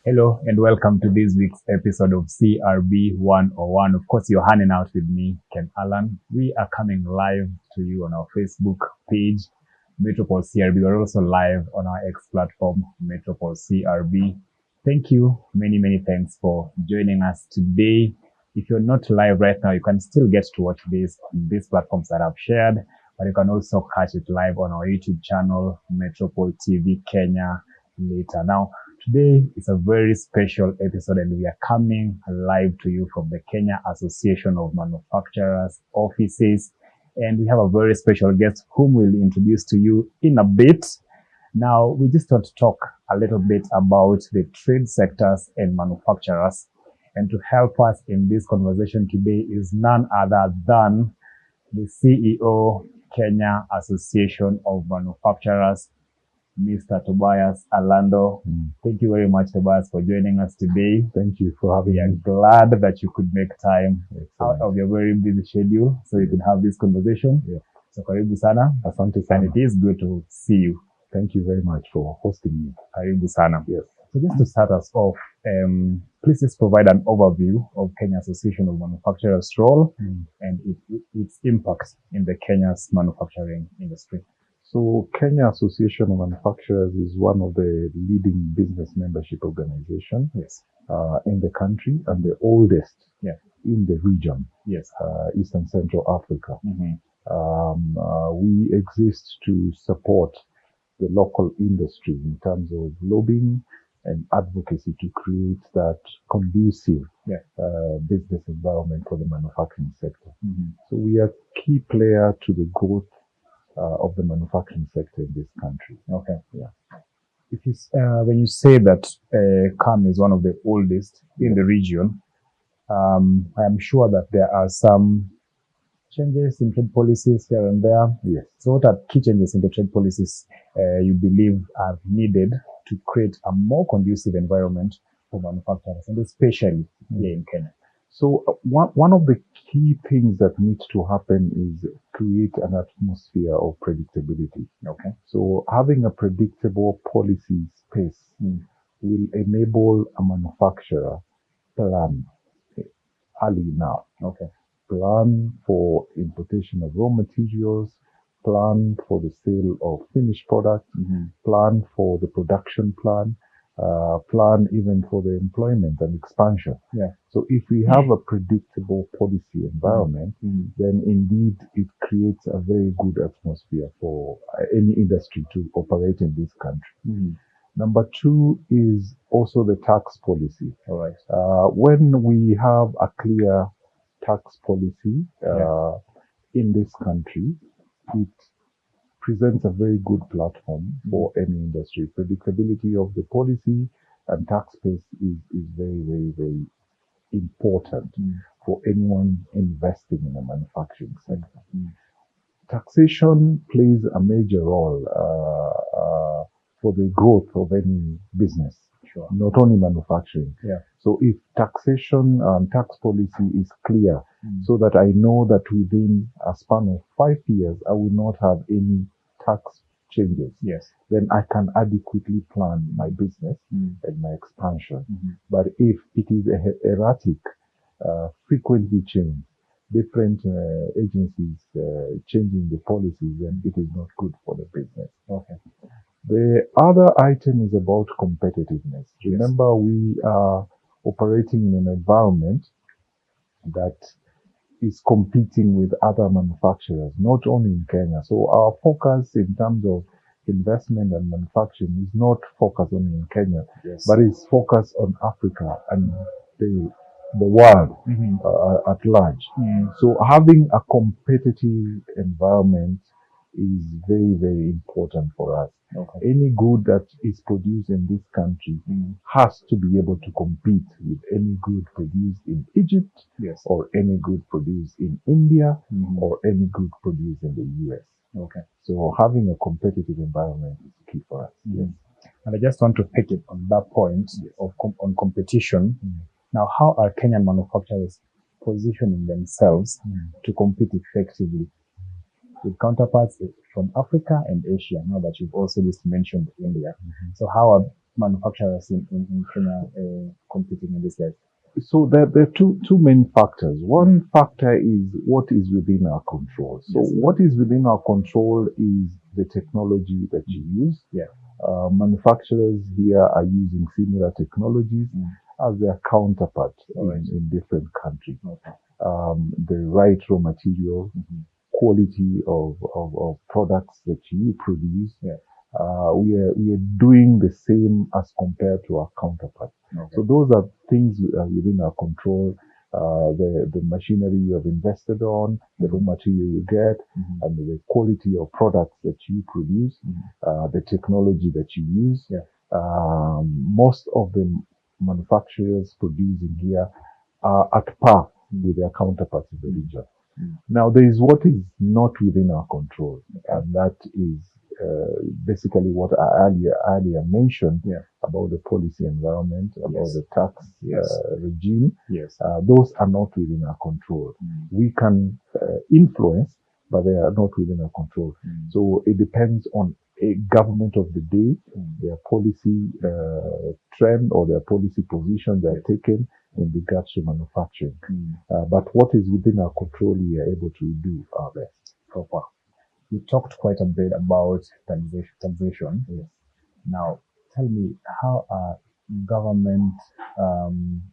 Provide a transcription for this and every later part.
Hello and welcome to this week's episode of CRB 101. Of course, you're hanging out with me, Ken Alan. We are coming live to you on our Facebook page, Metropol CRB. We're also live on our X platform, Metropol CRB. Thank you. Many thanks for joining us today. If you're not live right now, you can still get to watch this on these platforms that I've shared, but you can also catch it live on our YouTube channel, Metropol TV Kenya, later. Now, today is a very special episode and we are coming live to you from the Kenya Association of Manufacturers offices. And we have a very special guest whom we'll introduce to you in a bit. Now, we just want to talk a little bit about the trade sectors and manufacturers. And to help us in this conversation today is none other than the CEO, Kenya Association of Manufacturers, Mr. Tobias Alando. Thank you very much, Tobias, for joining us today. Thank you for having We are me. glad that you could make time out Excellent. of your very busy schedule so you could have this conversation. Yeah. So karibu sana. Asante And sana. it is good to see you. Thank you very much for hosting me. Karibu sana. Yes. So just to start us off, please just provide an overview of Kenya Association of Manufacturers' role and its impact in the Kenya's manufacturing industry. So Kenya Association of Manufacturers is one of the leading business membership organizations Yes. in the country and the oldest Yeah. in the region, Yes. East and Central Africa. Mm-hmm. We exist to support the local industry in terms of lobbying and advocacy to create that conducive Yeah. business environment for the manufacturing sector. Mm-hmm. So we are a key player to the growth of the manufacturing sector in this country. Okay. Yeah. If you, when you say that KAM is one of the oldest in the region, I am sure that there are some changes in trade policies here and there. Yes. So what are key changes in the trade policies you believe are needed to create a more conducive environment for manufacturers, and especially here in Kenya? So one of the key things that needs to happen is create an atmosphere of predictability. Okay. So having a predictable policy space will enable a manufacturer plan early now. Okay. Plan for importation of raw materials, plan for the sale of finished products, plan for the production plan, plan even for the employment and expansion. Yeah. So if we have a predictable policy environment, then indeed it creates a very good atmosphere for any industry to operate in this country. Number two is also the tax policy. All right. When we have a clear tax policy in this country, it presents a very good platform for any industry. Predictability of the policy and tax base is very important for anyone investing in the manufacturing sector. Taxation plays a major role for the growth of any business. Sure. Not only manufacturing. Yeah. So if taxation and tax policy is clear, so that I know that within a span of 5 years, I will not have any tax changes, Yes. then I can adequately plan my business and my expansion. But if it is erratic, frequently changed, different agencies changing the policies, then it is not good for the business. Okay. The other item is about competitiveness. Yes. Remember, we are operating in an environment that is competing with other manufacturers, not only in Kenya. So our focus in terms of investment and manufacturing is not focused only in Kenya, Yes. but it's focused on Africa and the world at large. So having a competitive environment is very important for us. Okay. Any good that is produced in this country has to be able to compete with any good produced in Egypt, Yes. or any good produced in India, or any good produced in the US. Okay. So having a competitive environment is key for us. Yes. And I just want to pick it on that point of on competition. Now, how are Kenyan manufacturers positioning themselves to compete effectively with counterparts from Africa and Asia, now that you've also just mentioned India? So how are manufacturers in Kenya competing in this guys? So there are two main factors. One factor is what is within our control. So Yes. what is within our control is the technology that you use. Yeah. Manufacturers here are using similar technologies as their counterparts Alright. in different countries. Okay. The right raw material, quality of products that you produce. Yeah. We are doing the same as compared to our counterparts. Okay. So those are things within our control. The machinery you have invested on, the raw material you get, and the quality of products that you produce, the technology that you use. Yeah. Most of the manufacturers producing here are at par with their counterparts in the region. Now, there is what is not within our control, and that is basically what I earlier mentioned about the policy environment, about the tax regime. Yes. Those are not within our control. We can influence, but they are not within our control. So it depends on a government of the day, their policy trend or their policy position they are taking in regards to manufacturing. But what is within our control, we are able to do our best. Proper. You talked quite a bit about taxation. Yes. Now, tell me, how are government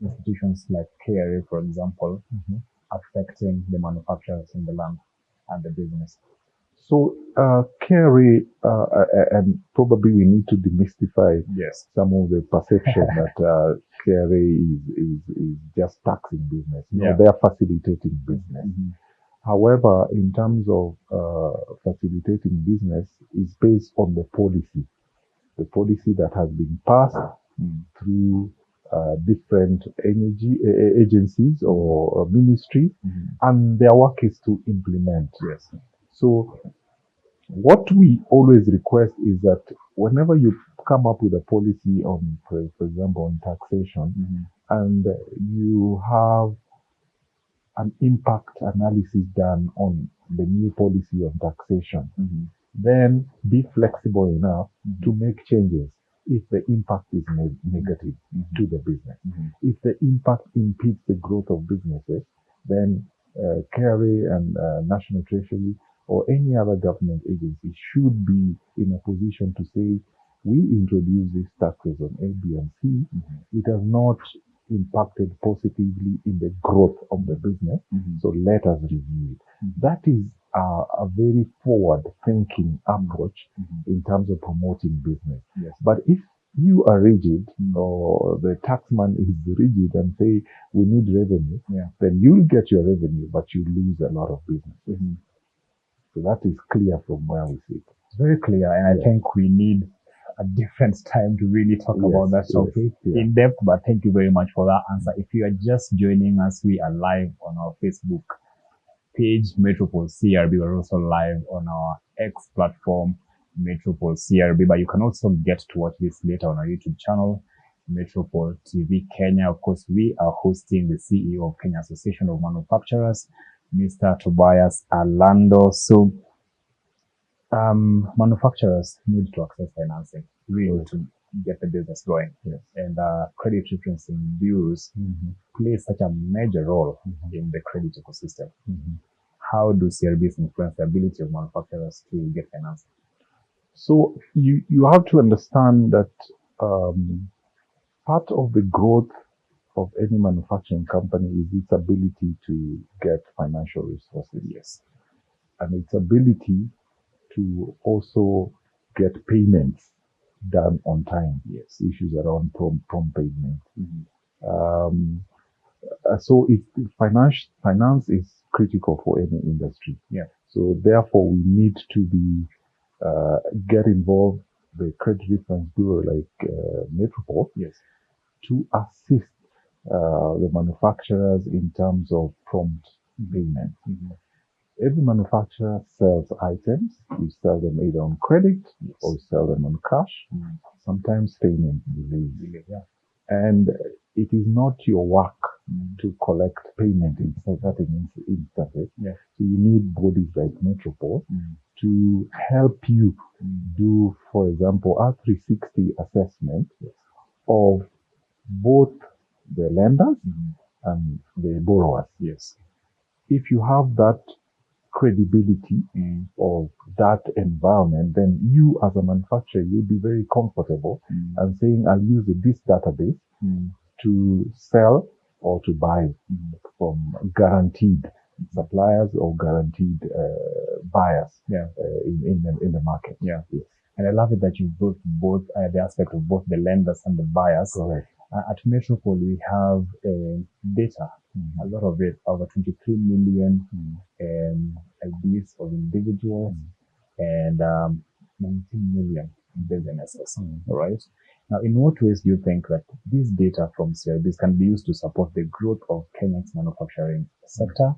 institutions like KRA, for example, affecting the manufacturers in the land and the business? So, KRA, and probably we need to demystify some of the perception that KRA is just taxing business. No, they are facilitating business. However, in terms of facilitating business, is based on the policy that has been passed through different agencies or ministries, and their work is to implement. Yes. So what we always request is that whenever you come up with a policy on, for example, on taxation, and you have an impact analysis done on the new policy on taxation, then be flexible enough to make changes if the impact is negative to the business. If the impact impedes the growth of businesses, then KRA and National Treasury or any other government agency should be in a position to say, we introduce these taxes on A, B, and C. It has not impacted positively in the growth of the business, so let us review it. That is a very forward-thinking approach in terms of promoting business. Yes. But if you are rigid, or the taxman is rigid and say, we need revenue, then you'll get your revenue, but you lose a lot of business. So that is clear from where we sit. It's very clear, and I think we need a different time to really talk about that topic in depth, but thank you very much for that answer. If you are just joining us, we are live on our Facebook page, Metropol CRB. We're also live on our X platform, Metropol CRB, but you can also get to watch this later on our YouTube channel, Metropol TV Kenya. Of course, we are hosting the CEO of Kenya Association of Manufacturers, Mr. Tobias Alando. So, manufacturers need to access financing really to get the business going. And credit referencing bureaus play such a major role in the credit ecosystem. How do CRBs influence the ability of manufacturers to get financing? So you have to understand that part of the growth of any manufacturing company is its ability to get financial resources. And its ability to also get payments done on time. Issues around prompt payment. So finance is critical for any industry. So therefore, we need to be get involved the credit reference bureau like Metropol to assist the manufacturers in terms of prompt payment. Every manufacturer sells items. You sell them either on credit or you sell them on cash. Sometimes payment delays. And it is not your work to collect payment in certain instances. So you need bodies like Metropol to help you do, for example, a 360 assessment of both the lenders and the borrowers. Yes. If you have that credibility of that environment, then you as a manufacturer, you'll be very comfortable and saying, I'll use this database to sell or to buy from guaranteed suppliers or guaranteed buyers in the market. Yeah. Yes. And I love it that you brought both the aspect of both the lenders and the buyers. Correct. At Metropol, we have data, a lot of it, over 23 million IDs of individuals and 19 million businesses. All right. Now, in what ways do you think that this data from CRBs can be used to support the growth of Kenya's manufacturing sector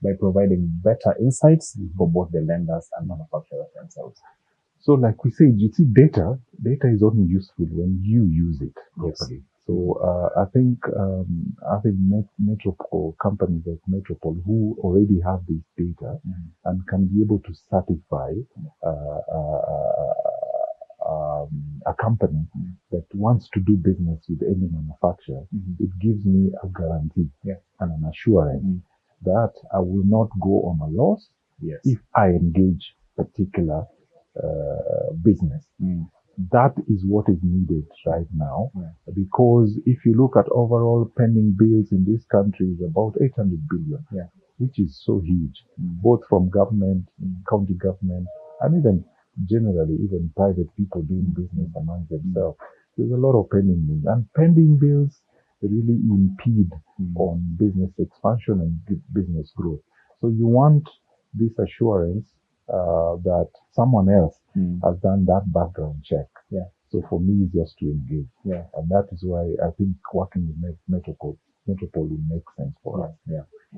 by providing better insights for both the lenders and manufacturers themselves? So like we said, you see, data is only useful when you use it properly. Yes. So I think Metropol companies like Metropol who already have this data and can be able to certify a company that wants to do business with any manufacturer, it gives me a guarantee and an assurance that I will not go on a loss if I engage particular business. That is what is needed right now, because if you look at overall pending bills in this country is about 800 billion, which is so huge, both from government, county government, and even generally, even private people doing business among themselves. There's a lot of pending bills, and pending bills really impede on business expansion and business growth. So you want this assurance that someone else has done that background check. So for me, it's just to engage. And that is why I think working with Metropol will make sense for us.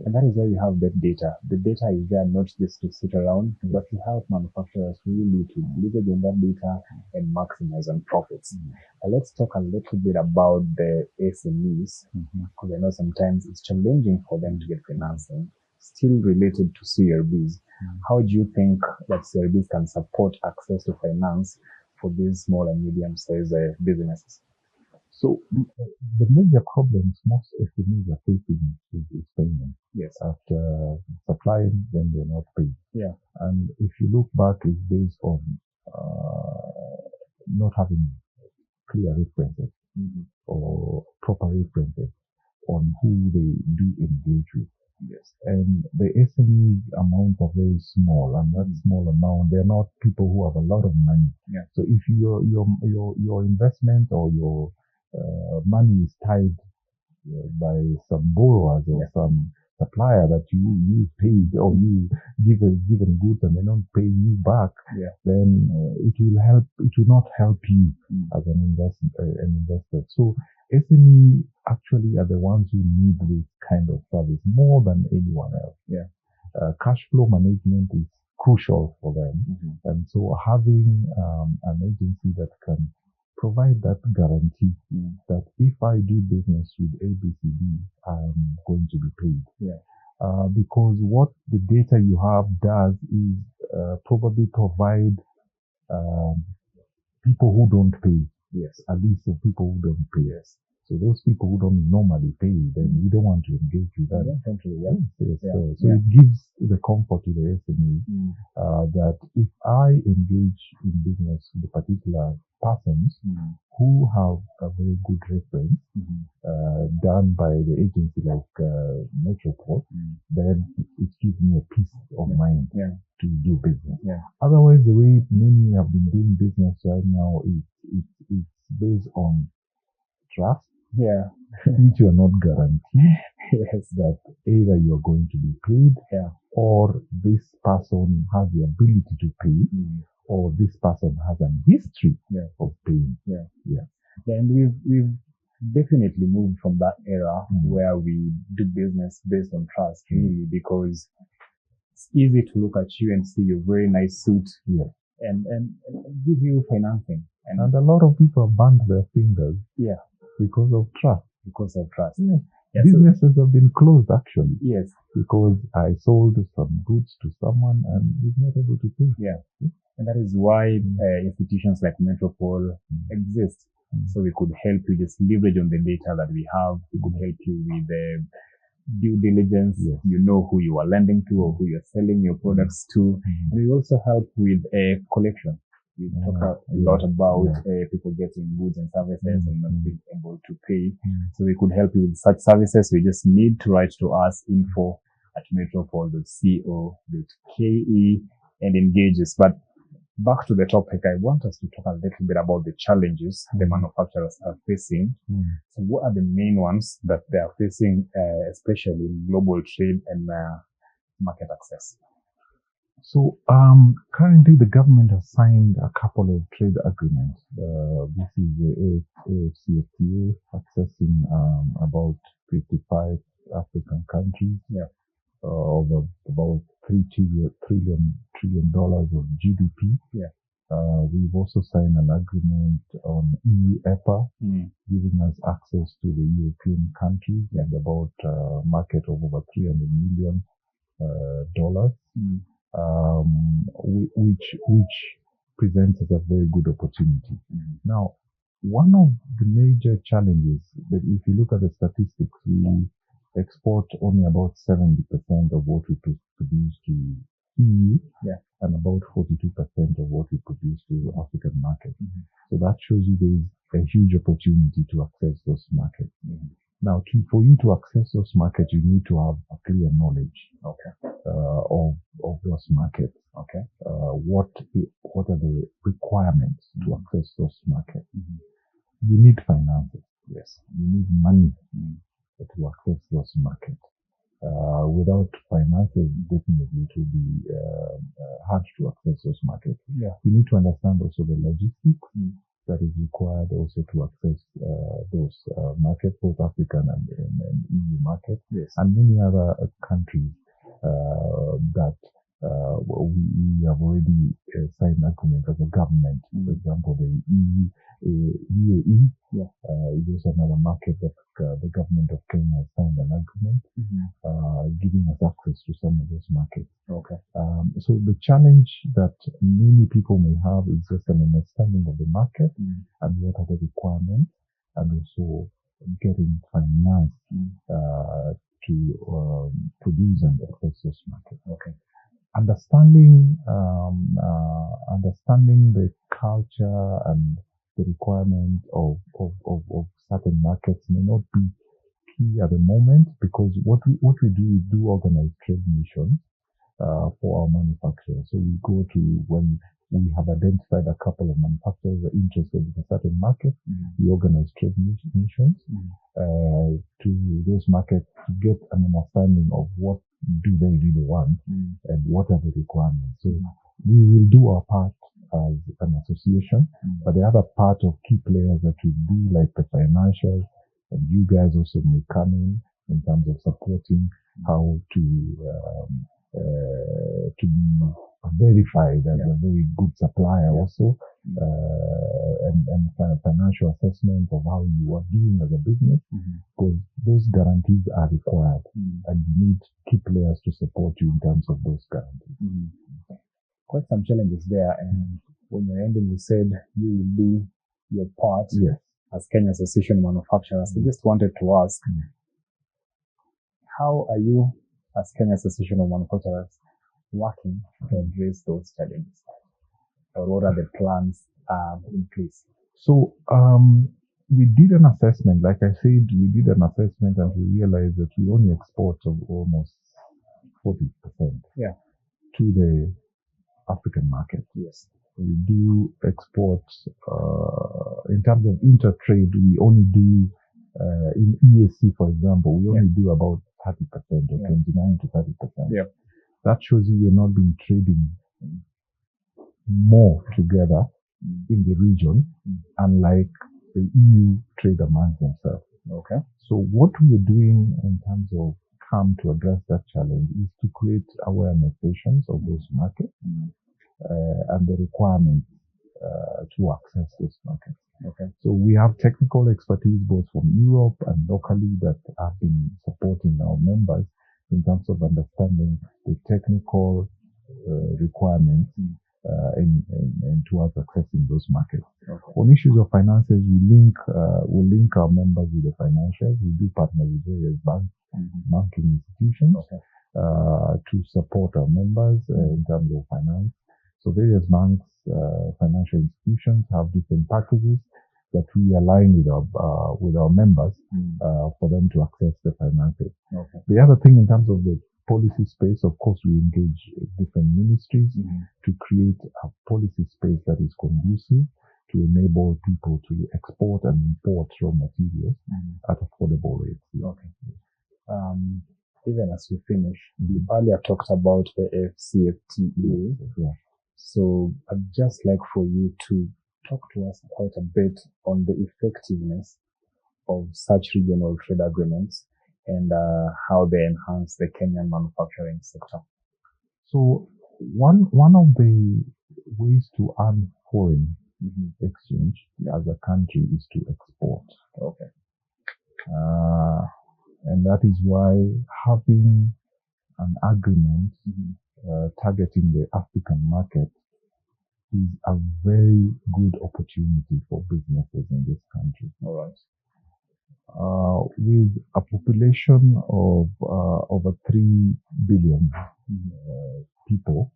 And that is why you have that data. The data is there not just to sit around, but to help manufacturers really to leverage on that data and maximize on profits. Let's talk a little bit about the SMEs, because I know sometimes it's challenging for them to get financing, still related to CRBs. How do you think that CRBs can support access to finance for these small and medium-sized businesses? So the major problems most SMEs are facing is payment. After supplying, then they're not paid. And if you look back, it's based on not having clear references or proper references on who they do engage with. And the SME amounts are very small, and that small amount, they're not people who have a lot of money. So if your investment or your money is tied by some borrowers or some supplier that you paid or you given goods and they don't pay you back, then it will not help you as an investor. So SME actually are the ones who need this kind of service more than anyone else. Cash flow management is crucial for them. And so having an agency that can provide that guarantee that if I do business with ABCD, I'm going to be paid. Because what the data you have does is probably provide people who don't pay. At least the people who don't pay. So those people who don't normally pay, then we don't want to engage with them. So it gives the comfort to the SME that if I engage in business with particular persons who have a very good reference done by the agency like Metropol, then it gives me a peace of mind to do business. Otherwise, the way many have been doing business right now it's based on trust, which you are not guaranteed that either you are going to be paid or this person has the ability to pay or this person has a history of paying. And we've definitely moved from that era where we do business based on trust, really, because it's easy to look at you and see your very nice suit and give you financing. And a lot of people burned their fingers because of trust. Businesses have been closed actually. Because I sold some goods to someone and he's not able to pay. And that is why institutions like Metropol exist. So we could help you just leverage on the data that we have. We could help you with due diligence. Yes. You know who you are lending to or who you're selling your products to. And we also help with collection. We talk a lot about people getting goods and services and not being able to pay. So we could help you with such services. We just need to write to us info@metropol.co.ke and engage us. But back to the topic, I want us to talk a little bit about the challenges the manufacturers are facing. So what are the main ones that they are facing, especially in global trade and market access? So currently the government has signed a couple of trade agreements. This is the AFCFTA accessing about 55 African countries of about $3 trillion of GDP. We've also signed an agreement on EU EPA, giving us access to the European countries and about a market of over $300 million, which presents us a very good opportunity. Now, one of the major challenges, that if you look at the statistics, we export only about 70% of what we produce to EU and about 42% of what we produce to the African market. So that shows you there is a huge opportunity to access those markets. Now, for you to access those markets, you need to have a clear knowledge of those markets. What are the requirements to access those markets? You need finances. Yes, you need money to access those markets. Without finances, definitely it will be hard to access those markets. You need to understand also the logistics that is required also to access those markets, both African and EU markets, and many other countries that we have already signed agreement as a government. For example, the UAE is also another market that the government of Kenya has signed an agreement, giving us access to some of those markets. So the challenge that many people may have is just an understanding of the market and what are the requirements, and also getting finance to produce and access those markets. Understanding the culture and the requirement of certain markets may not be key at the moment, because what we do organize trade missions for our manufacturers. So we go to, when we have identified a couple of manufacturers that are interested in a certain market, we organize trade missions to those markets to get an understanding of what do they really want and what are the requirements. So we will do our part as an association, but the other part of key players that we do, like the financial, and you guys also may come in terms of supporting how to be verified as a very good supplier also, and financial assessment of how you are doing as a business, because those guarantees are required, and you need key players to support you in terms of those guarantees. Quite some challenges there, and when you're ending, you said you will do your part as Kenya Association of Manufacturers. I just wanted to ask, how are you as Kenya Association of Manufacturers working to address those challenges? Or what are the plans in place? So we did an assessment. Like I said, we did an assessment and we realized that we only export of almost 40% to the African market. We do export in terms of inter-trade. We only do in EAC, for example, we only do about 30% or 29 to 30%. That shows you we're not been trading more together in the region, unlike the EU trade amongst themselves. So what we are doing in terms of KAM to address that challenge is to create awareness stations of those markets and the requirements to access those markets. So we have technical expertise both from Europe and locally that have been supporting our members in terms of understanding the technical requirements in towards accessing those markets. Okay. On issues of finances, we link our members with the financials. We do partner with various banking institutions to support our members in terms of finance. So various banks, financial institutions have different packages that we align with our members for them to access the finances. Okay. The other thing in terms of the policy space, of course, we engage different ministries to create a policy space that is conducive to enable people to export and import raw materials at affordable rates. Okay. Even as we finish, you earlier talked about AFCFTA. Yeah. So I'd just like for you to talk to us quite a bit on the effectiveness of such regional trade agreements and how they enhance the Kenyan manufacturing sector. So one of the ways to earn foreign exchange as a country is to export. Okay. And that is why having an agreement targeting the African market is a very good opportunity for businesses in this country. All right. With a population of over 3 billion people,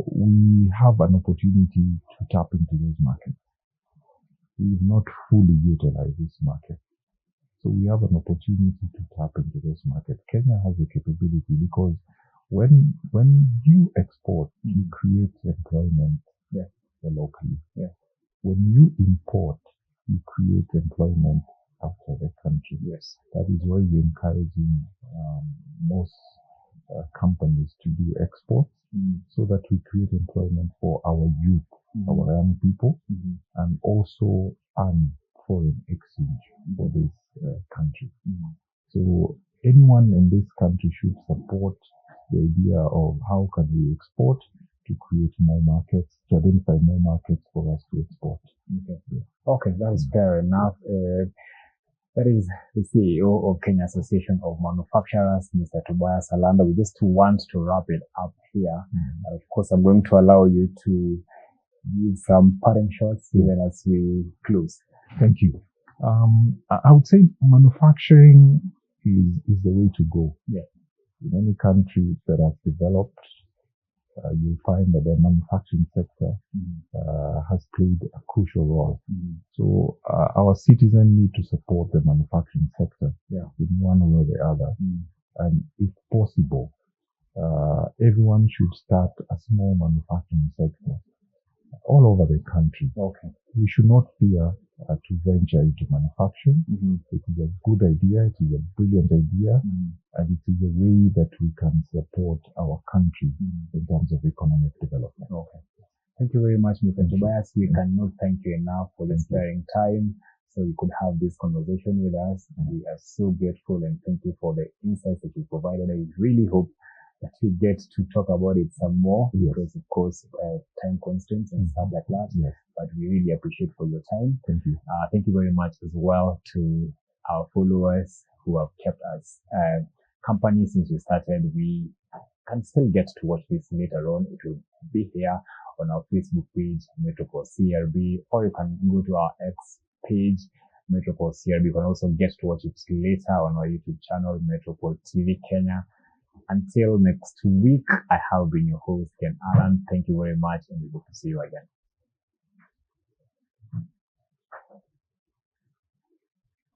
we have an opportunity to tap into those markets. We've not fully utilized this market. So we have an opportunity to tap into this market. Kenya has the capability because when you export, you create employment locally. Yeah. When you import, you create employment outside the country. Yes. That is why we're encouraging most companies to do exports so that we create employment for our youth, our young people, and also earn foreign exchange for this country. So anyone in this country should support the idea of how can we export to create more markets, to identify more markets for us to export. Okay, okay, that's fair enough. That is the CEO of Kenya Association of Manufacturers, Mr. Tobias Alando. We just want to wrap it up here. Of course, I'm going to allow you to give some parting shots even as we close. Thank you. I would say manufacturing is the way to go. Yeah. In any country that has developed, you'll find that the manufacturing sector has played a crucial role. So our citizens need to support the manufacturing sector in one way or the other. And if possible, everyone should start a small manufacturing sector all over the country. Okay. We should not fear to venture into manufacturing. It is a good idea. It is a brilliant idea. And it is a way that we can support our country in terms of economic development. Okay. Thank you very much, Mr. Tobias. We cannot thank you enough for the sparing time so you could have this conversation with us. We are so grateful and thank you for the insights that you provided. I really hope that we get to talk about it some more because, of course, time constraints and stuff like that. Yes. But we really appreciate for your time. Thank you. Thank you very much as well to our followers who have kept us company since we started. We can still get to watch this later on. It will be here on our Facebook page, Metropol CRB, or you can go to our X page, Metropol CRB. You can also get to watch it later on our YouTube channel, Metropol TV Kenya. Until next week, I have been your host, Ken Alan. Thank you very much, and we hope to see you again.